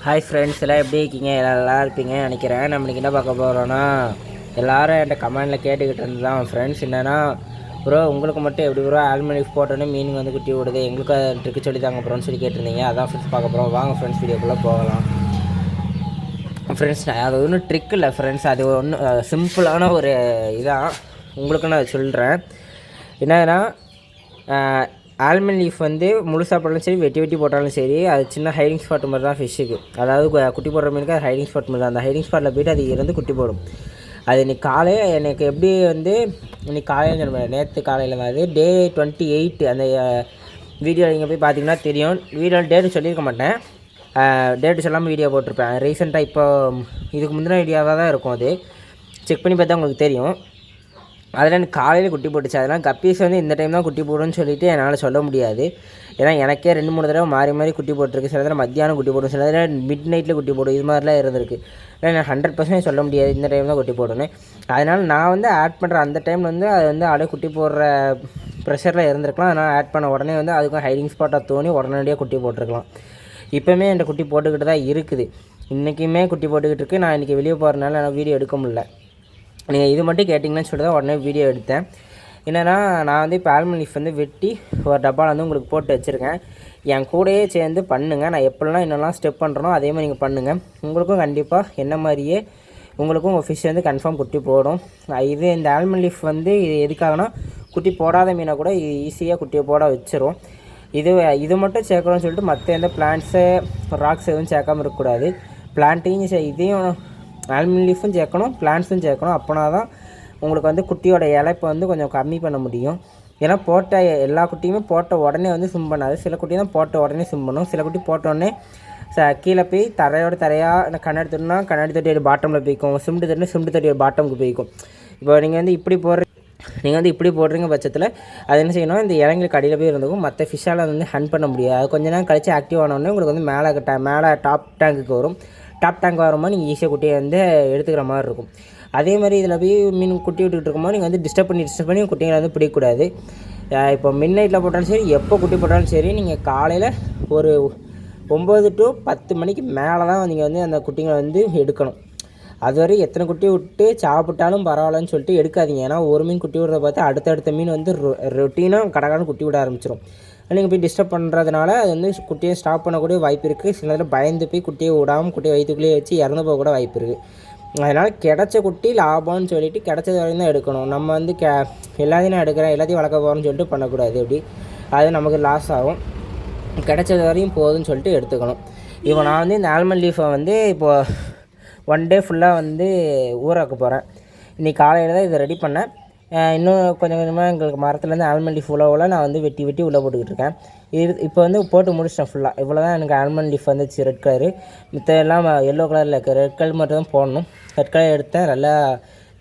Hi friends, எல்லாம் எப்படி இருக்கீங்க? நல்லா இருப்பீங்கன்னு நினைக்கிறேன். நம்மளுக்கு என்ன பார்க்க போகிறோன்னா, எல்லோரும் என்கிட்ட கமெண்டில் கேட்டுக்கிட்டு இருந்ததான் ஃப்ரெண்ட்ஸ். என்னென்னா, ப்ரோ உங்களுக்கு மட்டும் எப்படி ப்ரோ ஆல்மண்ட் போட்டோன்னே மீன் வந்து குட்டி விடுது, எங்களுக்கு ட்ரிக்கு சொல்லி தாங்க ப்ரோன்னு சொல்லி கேட்டிருந்தீங்க. அதான் ஃப்ரெண்ட்ஸ் பார்க்க போகிறோம். வாங்க ஃப்ரெண்ட்ஸ், வீடியோக்குள்ளே போகலாம். ஃப்ரெண்ட்ஸ், அது ஒன்றும் ட்ரிக் இல்லை ஃப்ரெண்ட்ஸ், அது ஒன்றும் சிம்பிளான ஒரு இதான் உங்களுக்கு நான் சொல்கிறேன். என்னன்னா, ஆல்மண்ட் லீஃப் வந்து முழுசாக போட்டாலும் சரி, வெட்டி வெட்டி போட்டாலும் சரி, அது சின்ன ஹைடிங் ஸ்பாட் மாதிரி தான் ஃபிஷ்ஷுக்கு. அதாவது குட்டி போடுற மீனுக்கு அது ஹைடிங் ஸ்பாட் மாதிரி தான். அந்த ஹைடிங் ஸ்பாட்டில் போய்ட்டு அது இருந்து குட்டி போடும். அது இன்றைக்கி காலையில் எனக்கு எப்படி வந்து இன்றைக்கி காலையில் சொல்லுவேன், நேற்று காலையில் தான். அது டே 28 அந்த வீடியோ நீங்கள் போய் பார்த்தீங்கன்னா தெரியும். வீடியோ டேட்டு சொல்லியிருக்க மாட்டேன், டேட்டு சொல்லாமல் வீடியோ போட்டிருப்பேன். ரீசெண்டாக இப்போ இதுக்கு முந்தின வீடியோவாக தான் இருக்கும். அது செக் பண்ணி பார்த்தா உங்களுக்கு தெரியும். அதில் எனக்கு காலையில் குட்டி போட்டுச்சு. அதெல்லாம் கப்பீஸ் வந்து இந்த டைம் தான் குட்டி போடுன்னு சொல்லிவிட்டு என்னால் சொல்ல முடியாது. ஏன்னா எனக்கே 2-3 தடவை மாறி மாறி குட்டி போட்டிருக்கு. சில தடவை மத்தியானம் குட்டி போடும், சில தடவை மிட் நைட்டில் குட்டி போடும். இது மாதிரிலாம் இருந்திருக்கு. ஏன்னா நான் 100% சொல்ல முடியாது இந்த டைம் தான் குட்டி போடணும். அதனால் நான் வந்து ஆட் பண்ணுற அந்த டைமில் வந்து அது வந்து அப்படியே குட்டி போடுற ப்ரெஷரில் இருந்திருக்கலாம். அதனால் ஆட் பண்ண உடனே வந்து அதுக்கும் ஹைடிங் ஸ்பாட்டாக தோணி உடனடியாக குட்டி போட்டிருக்கலாம். இப்போவுமே என்கிட்ட குட்டி போட்டுக்கிட்டு தான் இருக்குது. இன்றைக்குமே குட்டி போட்டுக்கிட்டு இருக்குது. நான் இன்றைக்கி வெளியே போகிறதுனால நான் வீடியோ எடுக்க முடியல. நீங்கள் இது மட்டும் கேட்டிங்கன்னு சொல்லிட்டு தான் உடனே வீடியோ எடுத்தேன். என்னென்னா, நான் வந்து இப்போ ஆல்மண்ட் லீஃப் வந்து வெட்டி ஒரு டப்பாவில் வந்து உங்களுக்கு போட்டு வச்சுருக்கேன். என் கூடயே சேர்ந்து பண்ணுங்கள். நான் எப்படிலாம் என்னெல்லாம் ஸ்டெப் பண்ணுறனோ அதே மாதிரி நீங்கள் பண்ணுங்கள். உங்களுக்கும் கண்டிப்பாக என்ன மாதிரியே உங்களுக்கும் உங்கள் ஃபிஷ் வந்து கன்ஃபார்ம் குட்டி போடும். இது இந்த ஆல்மண்ட் லீஃப் வந்து இது எதுக்காகனா, குட்டி போடாத மீனை கூட ஈஸியாக குட்டியை போட வச்சிரும். இது மட்டும் சேர்க்கணும்னு சொல்லிட்டு மற்ற எந்த பிளான்ட்ஸு ராக்ஸ் எதுவும் சேர்க்காமல் இருக்கக்கூடாது. பிளான்ட்டையும் இதையும் ஆல்மண்ட் லீஃபும் சேர்க்கணும், பிளான்ட்ஸும் சேர்க்கணும். அப்போனா தான் உங்களுக்கு வந்து குட்டியோட இலைப்பை வந்து கொஞ்சம் கம்மி பண்ண முடியும். ஏன்னா போட்ட எல்லா குட்டியுமே போட்ட உடனே வந்து சிம் பண்ணாது. சில குட்டி தான் போட்ட உடனே சிம் பண்ணும். சில குட்டி போட்ட உடனே கீழே போய் தரையாக கண்ணாடி தொட்டினா கண்ணாடி தொட்டியோட பாட்டமில் போய்க்கும், சிமெண்ட் தொட்டினா சிமெண்ட் தொட்டியோட பாட்டமுக்கு போய்க்கும். இப்போ நீங்கள் வந்து இப்படி போடுறீங்க பட்சத்தில் அது என்ன செய்யணும், இந்த இலைங்களுக்கு அடியில் போய் இருந்துக்கும். மற்ற ஃபிஷ்ஷால் வந்து ஹண்ட் பண்ண முடியாது. அது கொஞ்ச நேரம் கழித்து ஆக்டிவ் ஆனோடனே உங்களுக்கு வந்து மேலே டாப் டேங்குக்கு வரும். டாப் டேங்க் வரும்போது நீங்கள் ஈஸியாக குட்டியை வந்து எடுத்துக்கிற மாதிரி இருக்கும். அதே மாதிரி இதில் போய் மீன் குட்டி விட்டுக்கிட்டு இருக்கும்போது நீங்கள் வந்து டிஸ்டர்ப் பண்ணி குட்டிங்களை வந்து பிடிக்கக்கூடாது. இப்போ மிட் நைட்டில் போட்டாலும் சரி, எப்போ குட்டி போட்டாலும் சரி, நீங்கள் காலையில் ஒரு 9 to 10 மணிக்கு மேலே தான் நீங்கள் வந்து அந்த குட்டிங்களை வந்து எடுக்கணும். அதுவரை எத்தனை குட்டி விட்டு சாப்பிட்டாலும் பரவாயில்லன்னு சொல்லிட்டு எடுக்காதீங்க. ஏன்னா ஒரு மீன் குட்டி விடுறத பார்த்து அடுத்தடுத்த மீன் வந்து ரொட்டீனாக கடகான குட்டி விட ஆரம்பிச்சிடும். நீங்கள் போய் டிஸ்டர்ப் பண்ணுறதுனால அது வந்து குட்டியை ஸ்டாப் பண்ணக்கூடிய வாய்ப்பு இருக்குது. சில நேரம் பயந்து போய் குட்டியை விடாமல் குட்டியை வயிற்றுக்குள்ளேயே வச்சு இறந்து போக கூட வாய்ப்பு இருக்குது. அதனால் கிடச்ச குட்டி லாபம்னு சொல்லிட்டு கிடச்சது வரையும் தான் எடுக்கணும். நம்ம வந்து எல்லாத்தையும் நான் எடுக்கிறேன், எல்லாத்தையும் வளர்க்க போகிறோன்னு சொல்லிட்டு பண்ணக்கூடாது. அப்படி அது நமக்கு லாஸ் ஆகும். கிடச்சது வரையும் போதுன்னு சொல்லிட்டு எடுத்துக்கணும். இப்போ நான் வந்து இந்த ஆல்மண்ட் லீஃபை வந்து இப்போது 1 day ஃபுல்லாக வந்து ஊறாக்க போகிறேன். இன்றைக்கி காலையில் தான் இதை ரெடி பண்ணேன். இன்னும் கொஞ்சம் கொஞ்சமாக எங்களுக்கு மரத்துலேருந்து ஆல்மண்ட் லீஃப் உள்ள நான் வந்து வெட்டி உள்ளே போட்டுக்கிட்டு இருக்கேன். இப்போ வந்து போட்டு முடிச்சிட்டேன் ஃபுல்லாக. இவ்வளோ தான் எனக்கு ஆல்மண்ட் லீஃப் வந்துச்சு, ரெட் கலரு. மித்த எல்லாம் எல்லோ கலரில் இருக்க ரெட் கலர் மட்டும் தான் போடணும். ரெட் கலர் எடுத்தேன், நல்லா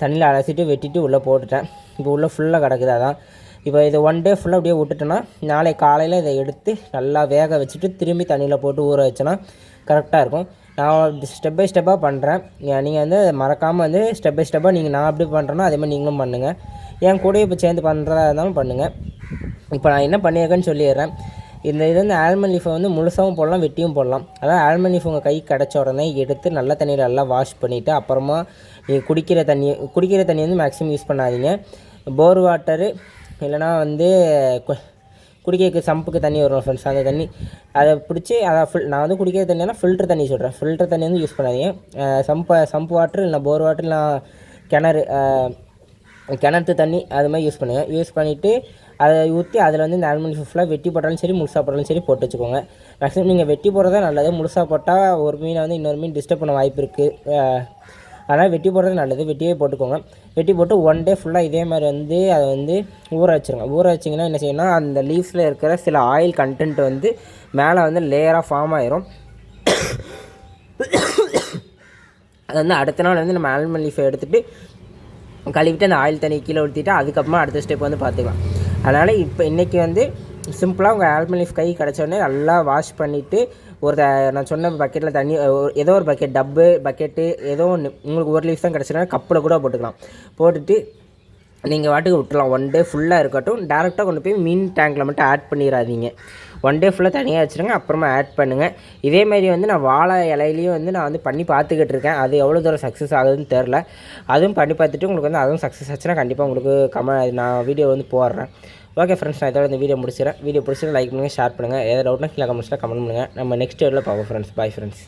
தண்ணியில் அலசிட்டு வெட்டிட்டு உள்ளே போட்டுட்டேன். இப்போ உள்ளே ஃபுல்லாக கிடக்குது. அதான் இப்போ இது 1 day ஃபுல்லாக அப்படியே விட்டுட்டேன்னா, நாளை காலையில் இதை எடுத்து நல்லா வேக வச்சுட்டு திரும்பி தண்ணியில் போட்டு ஊற வச்சேன்னா கரெக்டாக இருக்கும். நான் ஸ்டெப் பை ஸ்டெப்பாக பண்ணுறேன். நீங்கள் வந்து மறக்காமல் வந்து ஸ்டெப் பை ஸ்டெப்பாக நான் எப்படி பண்ணுறேனோ அதே மாதிரி நீங்களும் பண்ணுங்கள். என் கூட இப்போ சேர்ந்து பண்ணுறதா இருந்தாலும் பண்ணுங்கள். இப்போ நான் என்ன பண்ணியிருக்கேன்னு சொல்லிடுறேன். இது வந்து ஆல்மண்ட் லீஃபை வந்து முழுசாகவும் போடலாம், வெட்டியும் போடலாம். அதாவது ஆல்மண்ட் லீஃப் உங்கள் கை கிடச்ச உடனே எடுத்து நல்ல தண்ணியில் நல்லா வாஷ் பண்ணிவிட்டு அப்புறமா நீங்கள் குடிக்கிற தண்ணி வந்து மேக்ஸிமம் யூஸ் பண்ணாதீங்க. போர் வாட்டரு இல்லைனா வந்து குடிக்க சம்புக்கு தண்ணி வரும் ஃப்ரெண்ட்ஸ், அந்த தண்ணி அதை பிடிச்சி நான் வந்து குடிக்கிற தண்ணியெல்லாம் ஃபில்ட்ரு தண்ணி சொல்கிறேன். ஃபில்ட்ரு தண்ணி வந்து யூஸ் பண்ணாதீங்க. சம்பு வாட்ரு இல்லை போர் வாட்டர் இல்லை கிணத்து தண்ணி அது மாதிரி யூஸ் பண்ணுங்கள். யூஸ் பண்ணிவிட்டு அதை ஊற்றி அதில் வந்து இந்த ஆல்மண்ட் லீஃப் ஃபுல்லாக வெட்டி போட்டாலும் சரி, முழுசாக போட்டாலும் சரி போட்டு வச்சுக்கோங்க. மேக்ஸிமம் நீங்கள் வெட்டி போடுறதா நல்லது. முழுசாக போட்டால் ஒரு மீனை வந்து இன்னொரு மீன் டிஸ்டர்ப் பண்ண வாய்ப்பு இருக்குது. அதனால் வெட்டி போடுறது நல்லது. வெட்டியே போட்டுக்கோங்க. வெட்டி போட்டு 1 day ஃபுல்லாக இதே மாதிரி வந்து அதை வந்து ஊற வச்சுருங்க. ஊற வச்சிங்கன்னா என்ன செய்யணும்னா, அந்த லீஃபில் இருக்கிற சில ஆயில் கண்டென்ட் வந்து மேலே வந்து லேயராக ஃபார்ம் ஆயிரும். அது வந்து அடுத்த நாள் வந்து நம்ம ஆல்மண்ட் லீஃபை எடுத்துகிட்டு கழுவிட்டு அந்த ஆயில் தண்ணி கீழே ஊற்றிட்டு அதுக்கப்புறமா அடுத்த ஸ்டெப் வந்து பார்த்துக்கலாம். அதனால் இப்போ இன்றைக்கி வந்து சிம்பிளாக உங்கள் ஆல்மண்ட் லீஃப் கை கிடச்சோடனே நல்லா வாஷ் பண்ணிவிட்டு நான் சொன்ன பக்கெட்டில் தண்ணி, ஏதோ ஒரு பக்கெட்டு ஏதோ ஒன்று உங்களுக்கு ஒரு லீஃப் தான் கிடச்சினா கப்பில் கூட போட்டுக்கலாம். போட்டுட்டு நீங்கள் வாட்டுக்கு விட்டுலாம். ஒன் டே ஃபுல்லாக இருக்கட்டும். டேரெக்டாக கொண்டு போய் மீன் டேங்க்கில் மட்டும் ஆட் பண்ணிடாதீங்க. ஒன் டே ஃபுல்லாக தனியாக வச்சுருங்க, அப்புறமா ஆட் பண்ணுங்கள். இதேமாரி வந்து நான் வாழை இலையிலையும் வந்து நான் வந்து பண்ணி பார்த்துக்கிட்டு இருக்கேன். அது எவ்வளோ தூரம் சக்ஸஸ் ஆகுதுன்னு தெரில. அதுவும் பண்ணி பார்த்துட்டு உங்களுக்கு வந்து அதுவும் சக்ஸஸ் ஆச்சுன்னா கண்டிப்பாக உங்களுக்கு நான் வீடியோ வந்து போடுறேன். ஓகே ஃப்ரெண்ட்ஸ், நான் இதோட இந்த வீடியோ முடிச்சிடறேன். வீடியோ பிடிச்சிட்டு லைக் பண்ணுங்கள், ஷேர் பண்ணுங்கள். ஏதாவது டவுட்னா கீழே கமெண்ட்ஸில் கமெண்ட் பண்ணுங்கள். நம்ம நெக்ஸ்ட் வீடியோவில் பார்ப்போம் ஃப்ரெண்ட்ஸ். Bye friends.